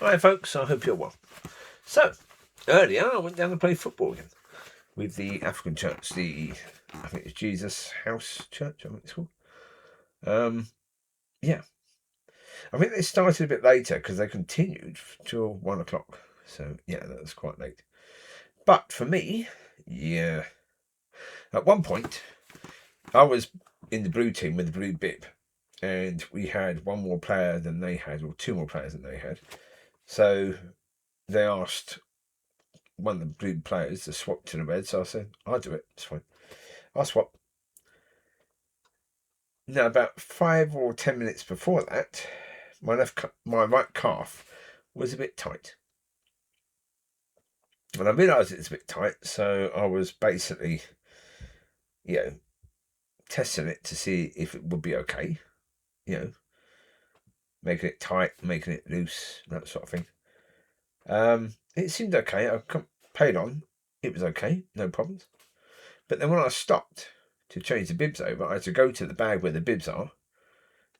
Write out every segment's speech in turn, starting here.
Hi folks, I hope you're well. So, earlier I went down to play football again with the African church, I think it's Jesus House Church, I think it's called. Yeah. I think they started a bit later because they continued till 1 o'clock. So, yeah, that was quite late. But for me, yeah, at one point, I was in the blue team with the blue bib, and we had one more player than they had, or two more players than they had. So they asked one of the blue players to swap to the red, so I said, I'll do it, it's fine. I'll swap. Now, about 5 or 10 minutes before that, my right calf was a bit tight. And I realised it was a bit tight, so I was basically, testing it to see if it would be okay. Making it tight, making it loose, that sort of thing. It seemed okay. I played on. It was okay, no problems. But then when I stopped to change the bibs over, I had to go to the bag where the bibs are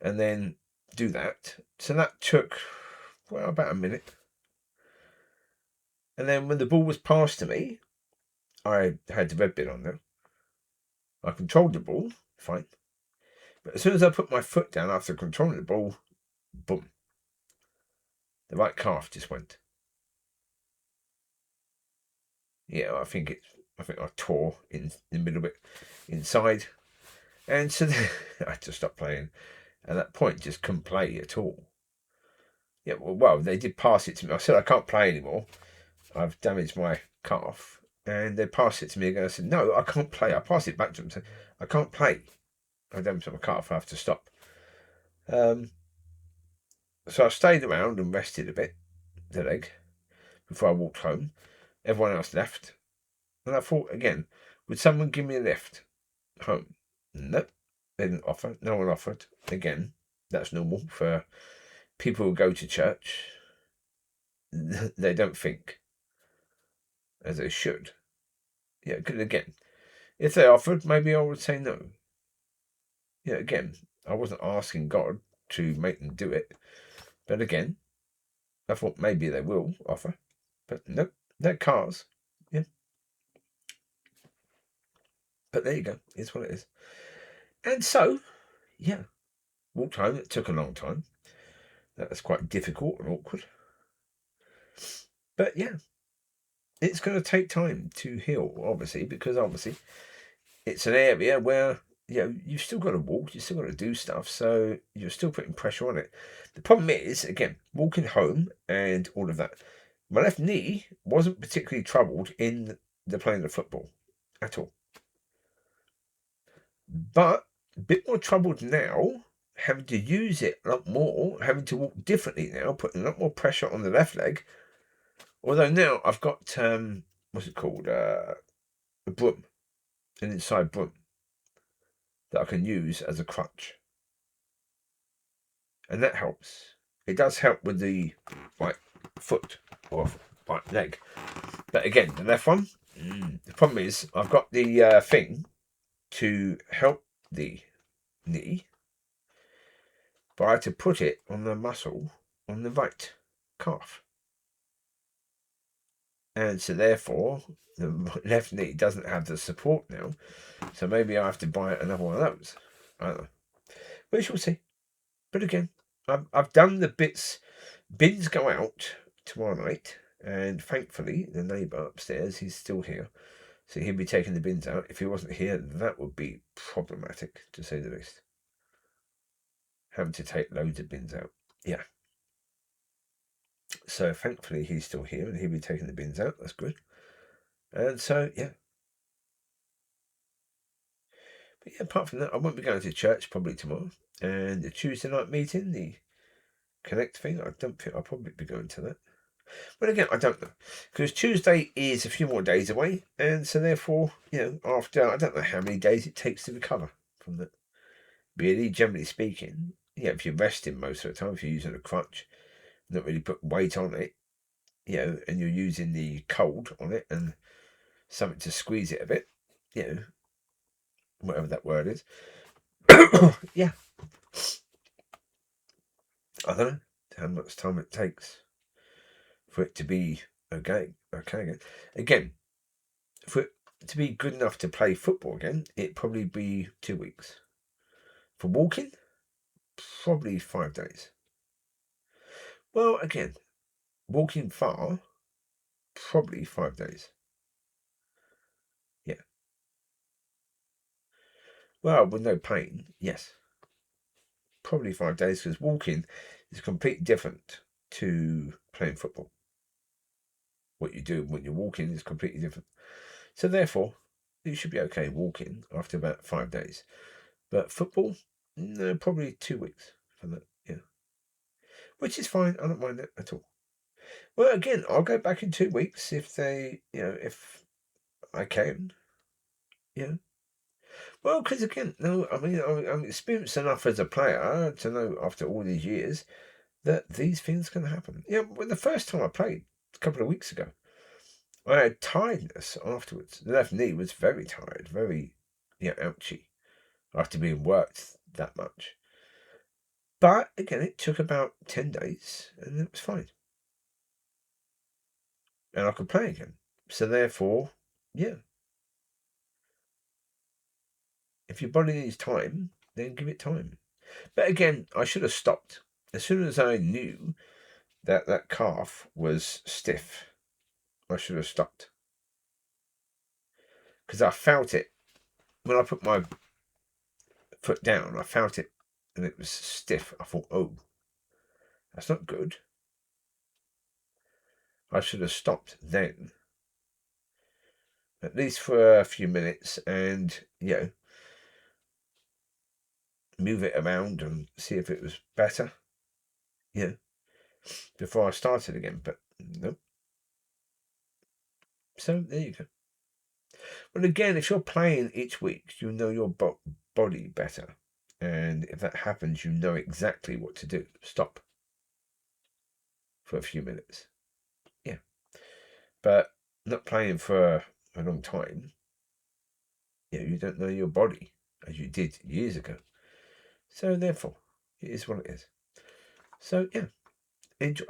and then do that. So that took, about a minute. And then when the ball was passed to me, I had the red bit on there. I controlled the ball, fine. But as soon as I put my foot down after controlling the ball, boom. The right calf just went. Yeah, I think I tore in the middle of it, inside. And so then I had to stop playing. At that point, just couldn't play at all. Yeah, well, they did pass it to me. I said, I can't play anymore. I've damaged my calf. And they passed it to me again. I said, no, I can't play. I passed it back to them and said, I can't play. I damaged my calf. I have to stop. So I stayed around and rested a bit, the leg, before I walked home. Everyone else left. And I thought, again, would someone give me a lift home? Nope. They didn't offer. No one offered. Again, that's normal for people who go to church. They don't think as they should. Yeah, because again, if they offered, maybe I would say no. Yeah, again, I wasn't asking God to make them do it. But again, I thought maybe they will offer. But nope, they're cars. Yeah. But there you go. It's what it is. And so, yeah, walked home. It took a long time. That was quite difficult and awkward. But yeah, it's going to take time to heal, obviously, because obviously it's an area where you've still got to walk, you've still got to do stuff, so you're still putting pressure on it. The problem is, again, walking home and all of that. My left knee wasn't particularly troubled in the playing of football at all, but a bit more troubled now, having to use it a lot more, having to walk differently now, putting a lot more pressure on the left leg. Although now I've got what's it called, a broom, an inside broom that I can use as a crutch. And that helps. It does help with the right foot or right leg. But again, the left one, the problem is I've got the thing to help the knee, but I had to put it on the muscle on the right calf. And so therefore, the left knee doesn't have the support now. So maybe I have to buy another one of those. I don't know. We shall see. But again, I've done the bits. Bins go out tomorrow night, and thankfully the neighbour upstairs, he's still here, so he'll be taking the bins out. If he wasn't here, that would be problematic, to say the least. Having to take loads of bins out. Yeah. So thankfully he's still here, and he'll be taking the bins out. That's good. And so, yeah. But yeah, apart from that, I won't be going to church probably tomorrow. And the Tuesday night meeting, the Connect thing, I don't think I'll probably be going to that. But again, I don't know. Because Tuesday is a few more days away. And so therefore, after, I don't know how many days it takes to recover from that. Really, generally speaking, if you're resting most of the time, if you're using a crutch, not really put weight on it, and you're using the cold on it and something to squeeze it a bit, whatever that word is. Yeah. I don't know how much time it takes. for it to be okay again. For it to be good enough to play football again, it'd probably be 2 weeks. For walking, probably 5 days. Well, again, walking far, probably 5 days. Yeah. Well, with no pain, yes. Probably 5 days, because walking is completely different to playing football. What you do when you're walking is completely different. So therefore, you should be okay walking after about 5 days. But football, no, probably 2 weeks for that. Yeah. Which is fine. I don't mind it at all. Well, again, I'll go back in 2 weeks if they, if I can. Yeah. Well, because again, no, I mean, I'm experienced enough as a player to know after all these years that these things can happen. Yeah, well, the first time I played a couple of weeks ago, I had tiredness afterwards. The left knee was very tired, very, ouchy after being worked that much. But again, it took about 10 days and it was fine. And I could play again. So therefore, yeah. If your body needs time, then give it time. But again, I should have stopped. As soon as I knew that that calf was stiff, I should have stopped. Because I felt it. When I put my foot down, I felt it and it was stiff. I thought, oh, that's not good. I should have stopped then. At least for a few minutes and, move it around and see if it was better. Before I started again. But nope. So there you go. But again, if you're playing each week, you know your body better. And if that happens, you know exactly what to do. Stop for a few minutes. Yeah. But not playing for a long time, you don't know your body as you did years ago. So therefore, it is what it is. So yeah, enjoy.